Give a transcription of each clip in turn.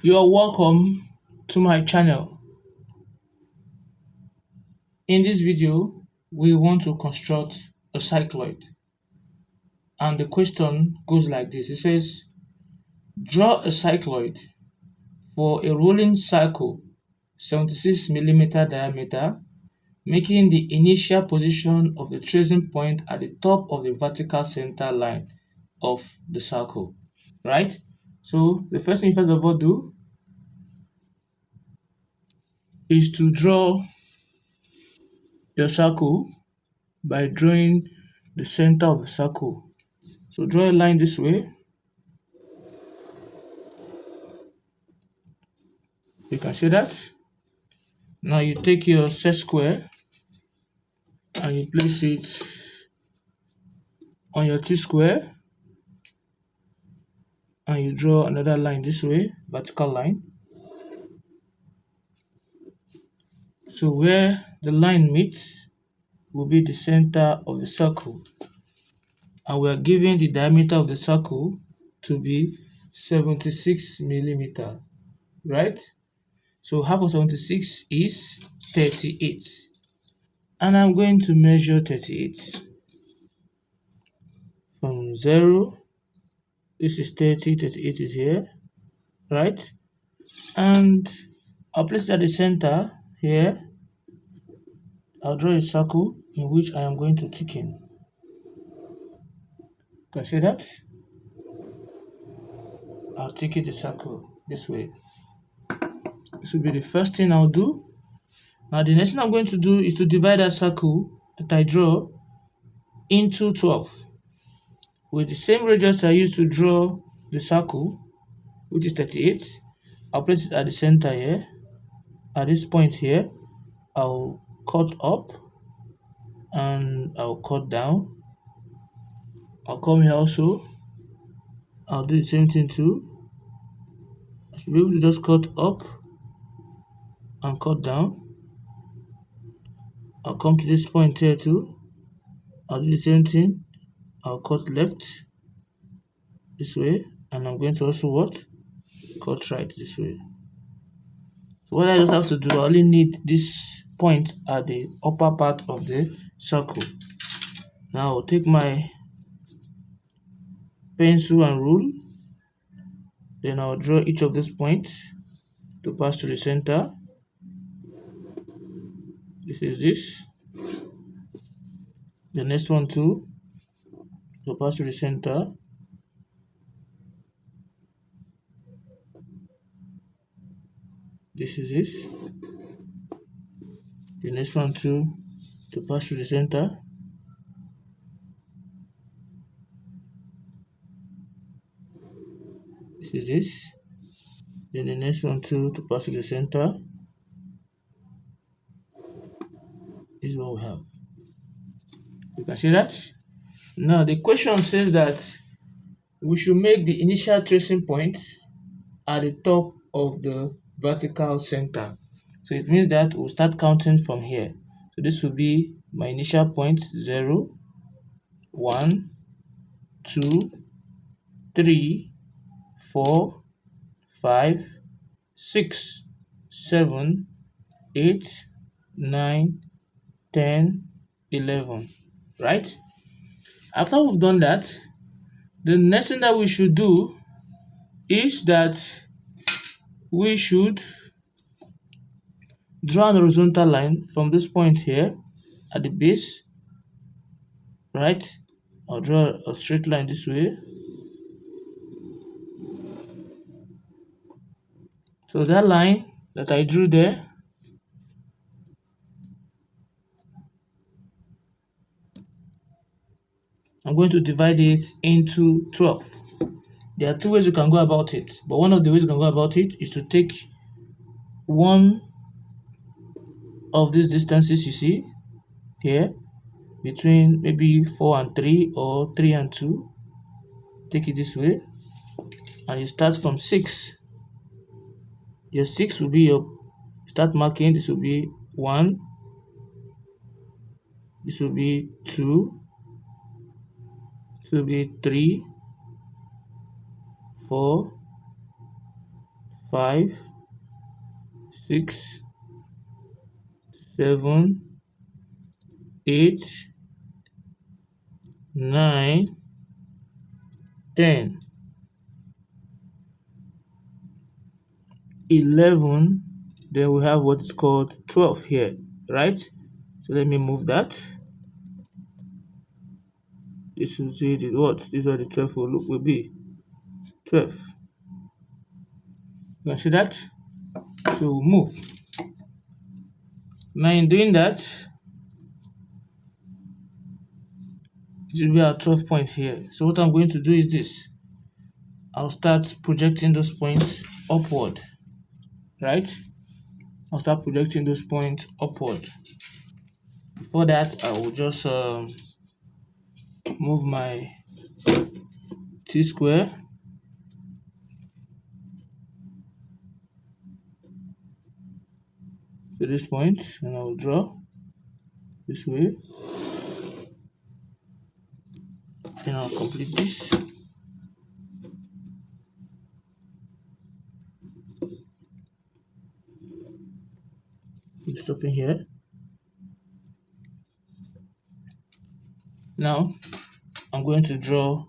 You are welcome to my channel. In this video, we want to construct a cycloid. And the question goes like this. It says, draw a cycloid for a rolling cycle 76 millimeter diameter, making the initial position of the tracing point at the top of the vertical center line of the circle, right? So the first thing you first of all do is to draw your circle by drawing the center of the circle. So draw a line this way. You can see that. Now you take your set square and you place it on your T square and you draw another line this way, vertical line. So where the line meets will be the center of the circle. And we are given the diameter of the circle to be 76 millimeter, right? So half of 76 is 38. And I'm going to measure 38 from 0. This is 30, 38 is here, right? And I'll place it at the center here. I'll draw a circle in which I am going to thicken. Can you see that? I'll thicken the circle this way. This will be the first thing I'll do. Now the next thing I'm going to do is to divide that circle that I draw into 12. With the same radius I used to draw the circle, which is 38, I'll place it at the center here. At this point here, I'll cut up and I'll cut down. I'll come here also. I'll do the same thing too. I should be able to just cut up and cut down. I'll come to this point here too. I'll do the same thing. I'll cut left this way, and I'm going to also what? Cut right this way. So what I just have to do, I only need this point at the upper part of the circle. Now I'll take my pencil and rule, then I'll draw each of these points to pass to the center. This is this. The next one too, to pass to the center. This is this. The next one too, to pass to the center. This is this. Then the next one too, to pass to the center. This is what we have. You can see that. Now the question says that we should make the initial tracing point at the top of the vertical center. So it means that we'll start counting from here. So this will be my initial point: 0, 1, 2, 3, 4, 5, 6, 7, 8, 9, 10, 11, right? After we've done that, the next thing that we should do is that we should draw an horizontal line from this point here at the base, right? I'll draw a straight line this way. So that line that I drew there, I'm going to divide it into 12. There are two ways you can go about it, but one of the ways you can go about it is to take one of these distances you see here, between maybe 4 and 3 or 3 and 2, take it this way, and you start from 6. Your 6 will be your start marking. This will be 1, this will be 2, this will be 3, 4, 5, 6, 7, 8, 9, 10, 11. Then we have what is called 12 here, right? So let me move that. This is it. What? This is what the 12 will be. 12. You can see that? So we'll move. Now in doing that, it will be our 12 point here. So what I'm going to do is this. I'll start projecting those points upward, right? I'll start projecting those points upward. Before that, I will just move my T-square to this point, and I will draw this way. Then I'll complete this. Stopping here. Now I'm going to draw.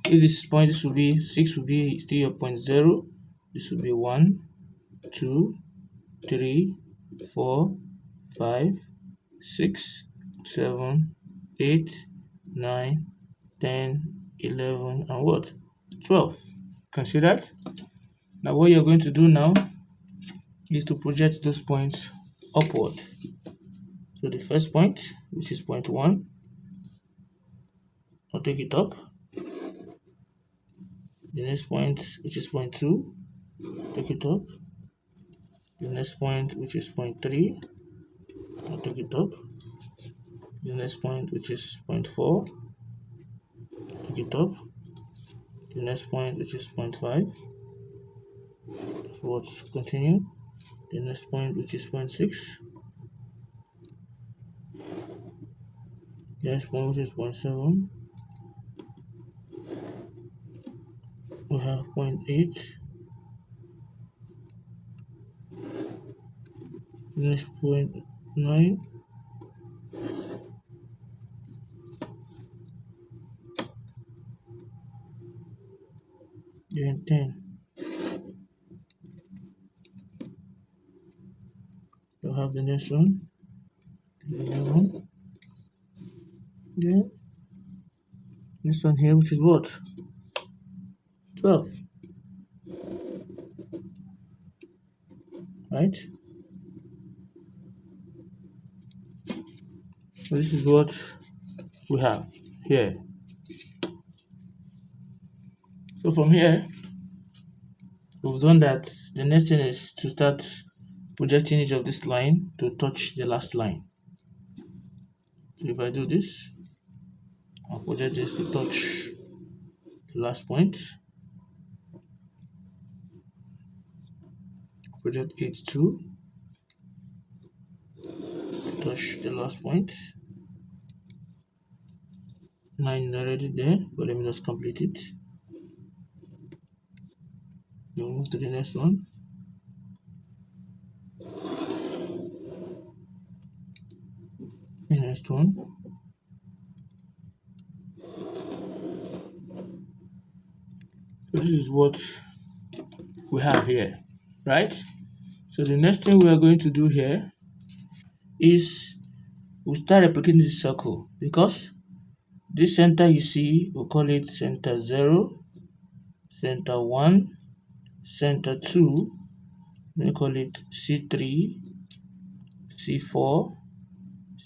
If this point, this will be 6, will be still your point 0. This will be 1, 2, 3, 4, 5, 6, 7, 8, 9, 10, 11, and what? 12. Can see that? Now what you're going to do now is to project those points upward. So the first point, which is point 1, I'll take it up. The next point, which is point 2, take it up. The next point, which is point 3, I'll take it up. The next point, which is point 4, take it up. The next point, which is point 5, so let's continue. The next point, which is point 6. The next point, which is point 7. We have point 8. The next point 9. Then 10. We'll have the next one, 11. Then this one here, which is what? 12. Right? So this is what we have here. So from here, we've done that. The next thing is to start projecting each of this line to touch the last line. So if I do this, I'll project this to touch the last point. Project 8 to touch the last point. 9 is already there, but let me just complete it. Now move to the next one. The next one. So this is what we have here, right? So the next thing we are going to do here is we'll start replicating this circle, because this center you see, we'll call it center 0, center 1, center 2, we call it C3, C4,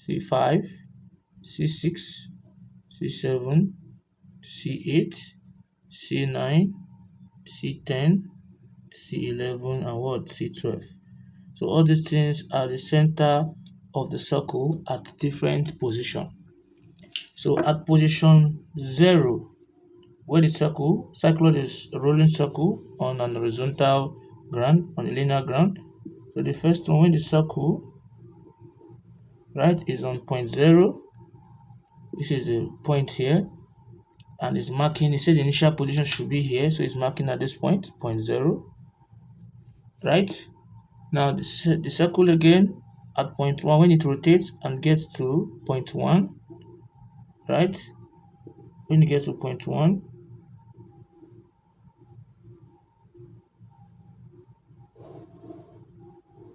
C5, C6, C7, C8, C9, C10, C11, and what? C12. So all these things are the center of the circle at different position. So at position 0, where the cycloid is a rolling circle on an horizontal ground, on a linear ground. So the first one, when the circle, right, is on point 0, this is a point here, and it's marking, it says the initial position should be here, so it's marking at this point, point 0. right? Now the circle again at point 1, when it rotates and gets to point 1, right? When you get to point 1,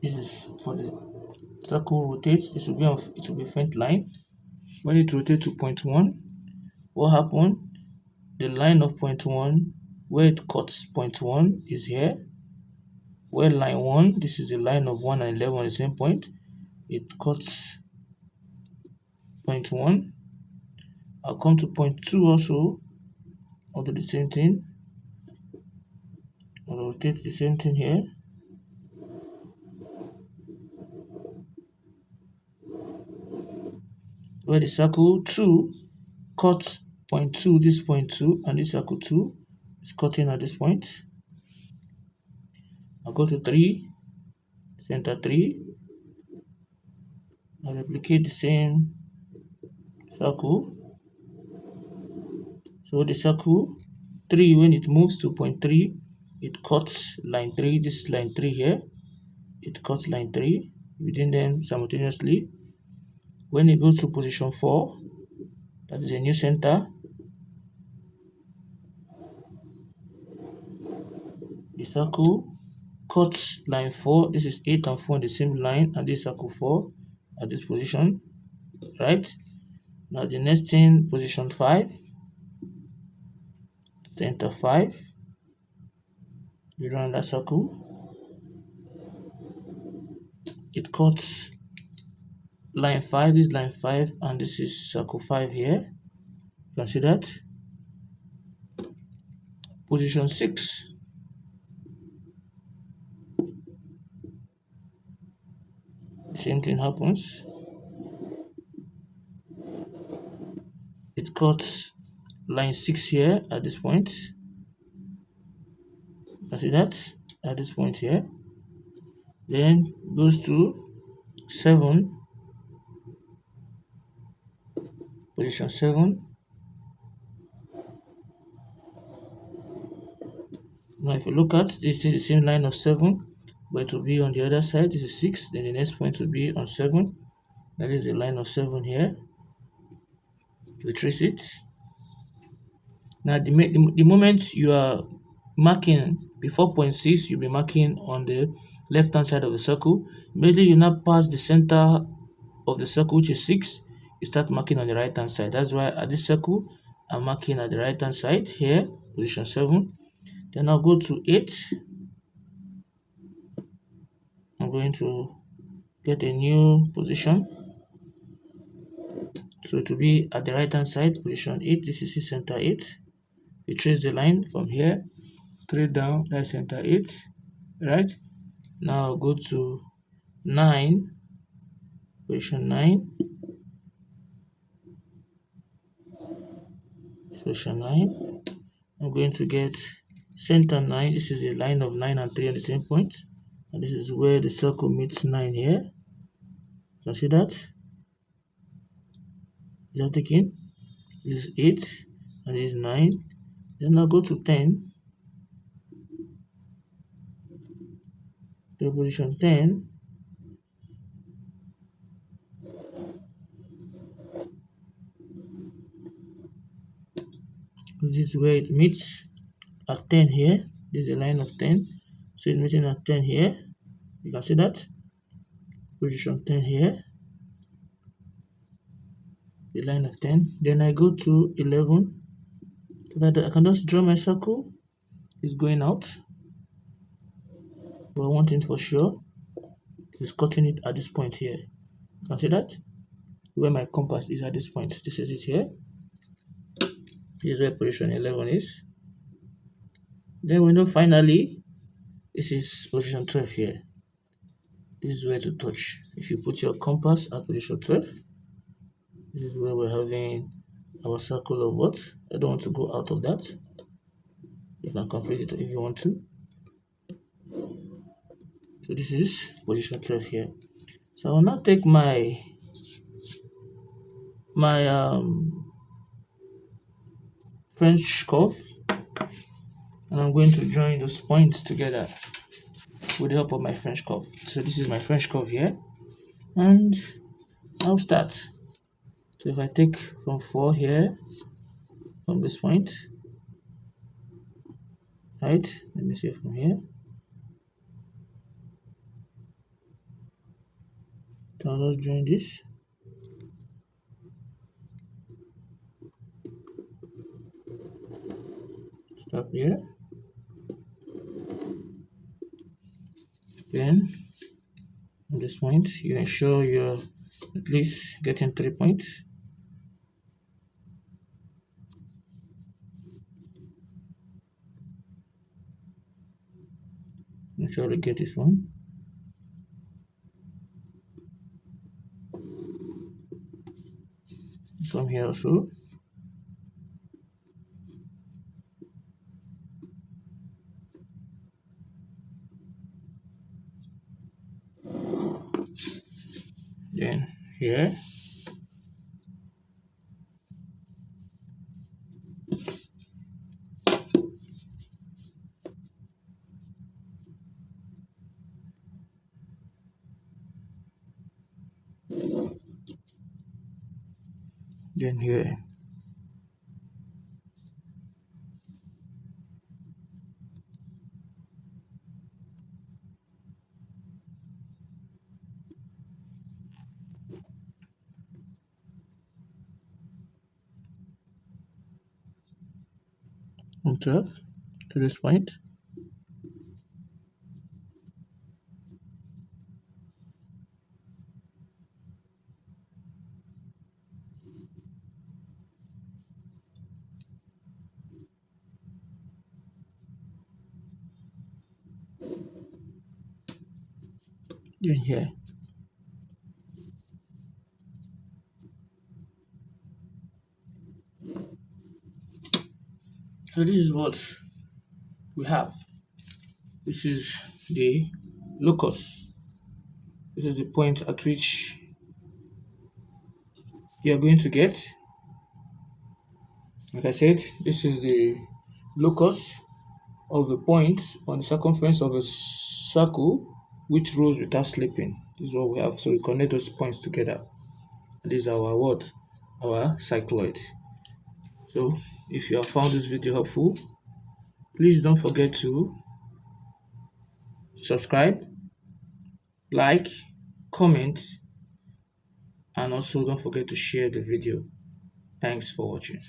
this is for the circle rotates, it will be faint line. When it rotates to point 1, what happened? The line of point 1 where it cuts point 1 is here. Where line 1, this is the line of 1 and 11 on the same point, it cuts point 1. I'll come to point 2 also. I'll do the same thing. I'll rotate the same thing here. Where the circle 2 cuts point 2, this point 2, and this circle 2 is cutting at this point. I'll go to 3, center 3. I'll replicate the same circle. So the circle 3, when it moves to point 3, it cuts line 3, this is line 3 here. It cuts line 3 within them simultaneously. When it goes to position 4, that is a new center, the circle cuts line 4, this is 8 and 4 on the same line, and this circle 4 at this position, right? Now the next thing, position 5, center 5, you run that circle, it cuts line 5, this is line 5, and this is circle 5 here. You can see that. Position 6, the same thing happens. It cuts line 6 here at this point. You can see that at this point here. Then goes to 7, position 7. Now if you look at this, is the same line of 7, but it will be on the other side. This is 6, then the next point will be on 7. That is the line of 7 here. You trace it. Now the moment you are marking before point 6, you'll be marking on the left hand side of the circle. Immediately you now pass the center of the circle, which is 6, you start marking on the right hand side. That's why at this circle I'm marking at the right hand side here, position 7. Then I'll go to 8. I'm going to get a new position, so it will be at the right hand side, position 8. This is center 8. You trace the line from here straight down, that's center 8, right? Now I'll go to 9, position 9, position 9. I'm going to get center 9. This is a line of 9 and 3 on the same point, and this is where the circle meets 9 here. You can see that. Is that taken? This is 8 and this is 9. Then I'll go to 10, to position 10. This is where it meets at 10 here. This is a line of 10, so it's meeting at 10 here. You can see that. Position 10 here, the line of 10. Then I go to 11, so that I can just draw my circle. It's going out, but one thing for sure, it's cutting it at this point here. You can see that, where my compass is at this point. This is it here. This is where position 11 is. Then we know finally this is position 12 here. This is where to touch. If you put your compass at position 12, this is where we're having our circle of what? I don't want to go out of that. You can complete it if you want to. So this is position 12 here. So I will now take my French curve, and I'm going to join those points together. with the help of my French curve. So this is my French curve here, and I'll start. So if I take from 4 here, from this point, right? Let me see from here. So I'll just join this. Stop here. Then at this point, you ensure you're at least getting 3 points. Make sure to get this one. From here also. Then here. Then here. From 12 to this point. Then here. So this is what we have. This is the locus. This is the point at which you are going to get. Like I said, this is the locus of the points on the circumference of a circle which rolls without slipping. This is what we have. So we connect those points together. This is our what? Our cycloid. So if you have found this video helpful, please don't forget to subscribe, like, comment, and also don't forget to share the video. Thanks for watching.